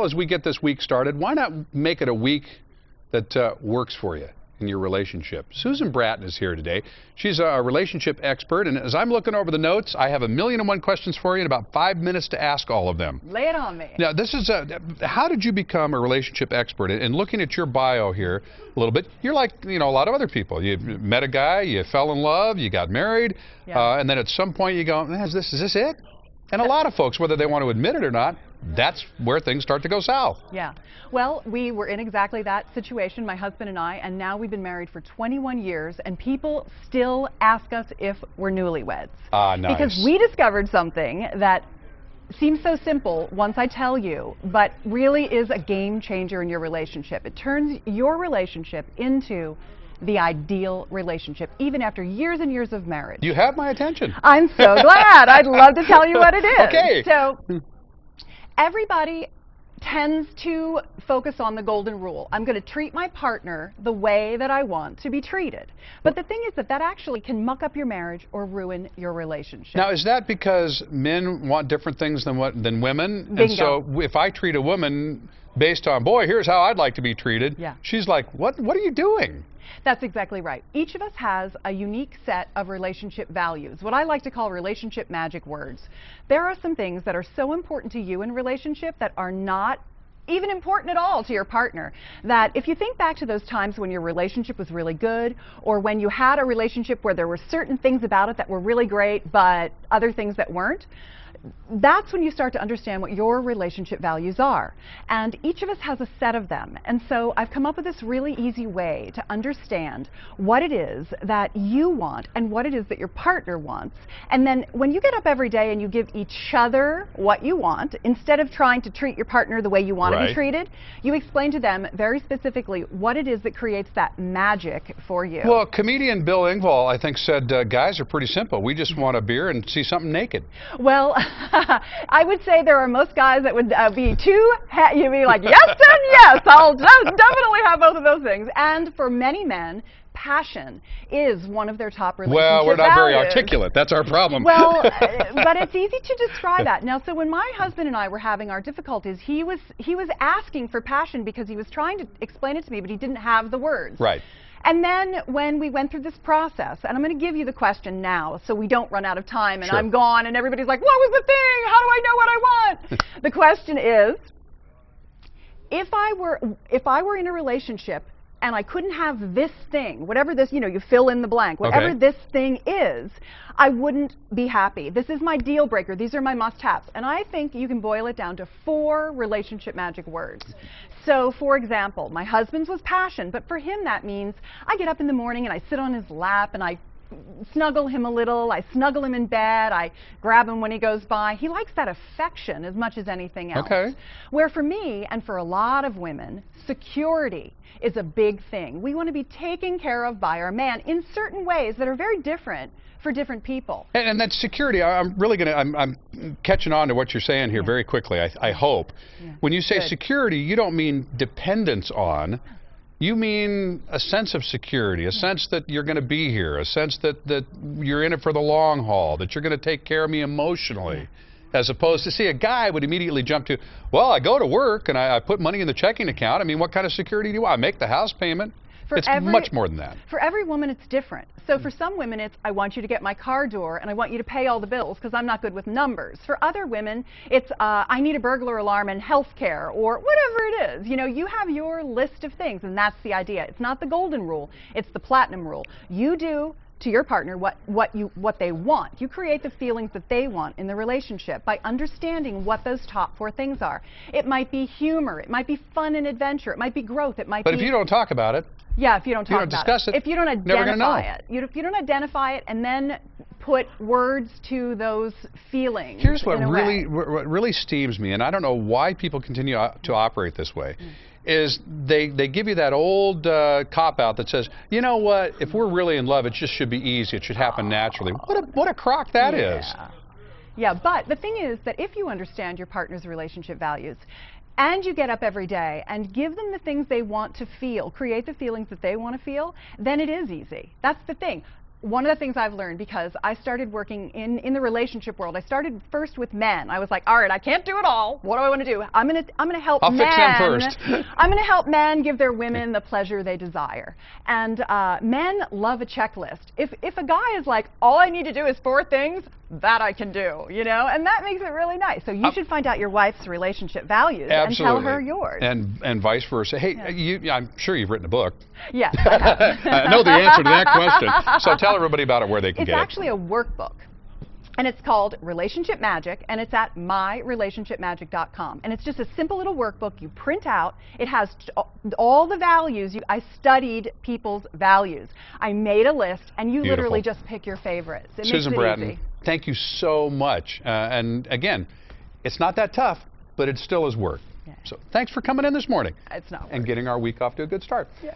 As we get this week started, why not make it a week that works for you in your relationship? Susan Bratton is here today. She's a relationship expert, and as I'm looking over the notes, I have 1,000,001 questions for you in about 5 minutes to ask all of them. Lay it on me. Now, this is how did you become a relationship expert? And looking at your bio here a little bit, you're like, a lot of other people. You met a guy, you fell in love, you got married, and then at some point you go, is this it? And a lot of folks, whether they want to admit it or not, that's where things start to go south. Yeah. Well, we were in exactly that situation, my husband and I, and now we've been married for 21 years, and people still ask us if we're newlyweds. Nice. Because we discovered something that seems so simple once I tell you, but really is a game changer in your relationship. It turns your relationship into the ideal relationship, even after years and years of marriage. You have my attention. I'm so glad. I'd love to tell you what it is. Okay. So, everybody tends to focus on the golden rule. I'm going to treat my partner the way that I want to be treated. But the thing is that actually can muck up your marriage or ruin your relationship. Now, is that because men want different things than women? Bingo. And so if I treat a woman based on, boy, here's how I'd like to be treated, she's like, what are you doing? That's exactly right. Each of us has a unique set of relationship values, what I like to call relationship magic words. There are some things that are so important to you in relationship that are not even important at all to your partner, that if you think back to those times when your relationship was really good, or when you had a relationship where there were certain things about it that were really great, but other things that weren't, that's when you start to understand what your relationship values are. And each of us has a set of them. And so I've come up with this really easy way to understand what it is that you want and what it is that your partner wants. And then when you get up every day and you give each other what you want, instead of trying to treat your partner the way you want to be treated, you explain to them very specifically what it is that creates that magic for you. Well, comedian Bill Engvall, I think, said guys are pretty simple. We just want a beer and see something naked. Well, I would say there are most guys that would you'd be like, yes and yes, I'll definitely have both of those things. And for many men, passion is one of their top relationship Well, we're not very values. articulate. That's our problem. Well, but it's easy to describe that. Now, so when my husband and I were having our difficulties, he was asking for passion because he was trying to explain it to me, but he didn't have the words. Right. And then when we went through this process, and I'm going to give you the question now so we don't run out of time and I'm gone and everybody's like, what was the thing? How do I know what I want? The question is, if I were in a relationship and I couldn't have this thing, whatever this, you fill in the blank, whatever this thing is, I wouldn't be happy. This is my deal breaker. These are my must-haves. And I think you can boil it down to 4 relationship magic words. So, for example, my husband's was passion, but for him that means I get up in the morning and I sit on his lap and I snuggle him a little, I snuggle him in bed, I grab him when he goes by. He likes that affection as much as anything else. Okay. Where for me, and for a lot of women, security is a big thing. We want to be taken care of by our man in certain ways that are very different for different people. And that security, I'm catching on to what you're saying here very quickly, I hope. When you say security, you don't mean dependence on. You mean a sense of security, a sense that you're going to be here, a sense that you're in it for the long haul, that you're going to take care of me emotionally, as opposed to, see, a guy would immediately jump to, well, I go to work and I put money in the checking account. I mean, what kind of security do you want? I make the house payment. It's much more than that. For every woman, it's different. So for some women, it's, I want you to get my car door and I want you to pay all the bills because I'm not good with numbers. For other women, it's, I need a burglar alarm and health care, or whatever it is. You have your list of things, and that's the idea. It's not the golden rule, it's the platinum rule. You do to your partner what they want. You create the feelings that they want in the relationship by understanding what those top 4 things are. It might be humor, it might be fun and adventure, it might be growth, it might be... But if you don't talk about it... Yeah, if you don't talk about discuss it, if you don't identify it, if you don't identify it and then put words to those feelings. Here's what really steams me, and I don't know why people continue to operate this way, is they give you that old cop-out that says, you know what, if we're really in love, it just should be easy, it should happen naturally. What a crock that is. Yeah, but the thing is that if you understand your partner's relationship values, and you get up every day and give them the things they want to feel, create the feelings that they want to feel, then it is easy. That's the thing. one of the things I've learned, because I started working in the relationship world, I started first with men. I was like, all right, I can't do it all. What do I want to do? I'm gonna help I'll men. fix them first. I'm gonna help men give their women the pleasure they desire. And men love a checklist. If a guy is like, all I need to do is 4 things, that I can do, you know, and that makes it really nice. So you should find out your wife's relationship values and tell her yours. And vice versa. Hey, I'm sure you've written a book. Yes, I have. I know the answer to that question. So tell everybody about it, where they can get it. It's actually a workbook. And it's called Relationship Magic, and it's at myrelationshipmagic.com. And it's just a simple little workbook you print out. It has all the values. I studied people's values. I made a list, and you literally just pick your favorites. It Susan makes it Bratton, easy. thank you so much. And again, it's not that tough, but it still is work. Yeah. So thanks for coming in this morning. It's not work. And getting our week off to a good start. Yeah.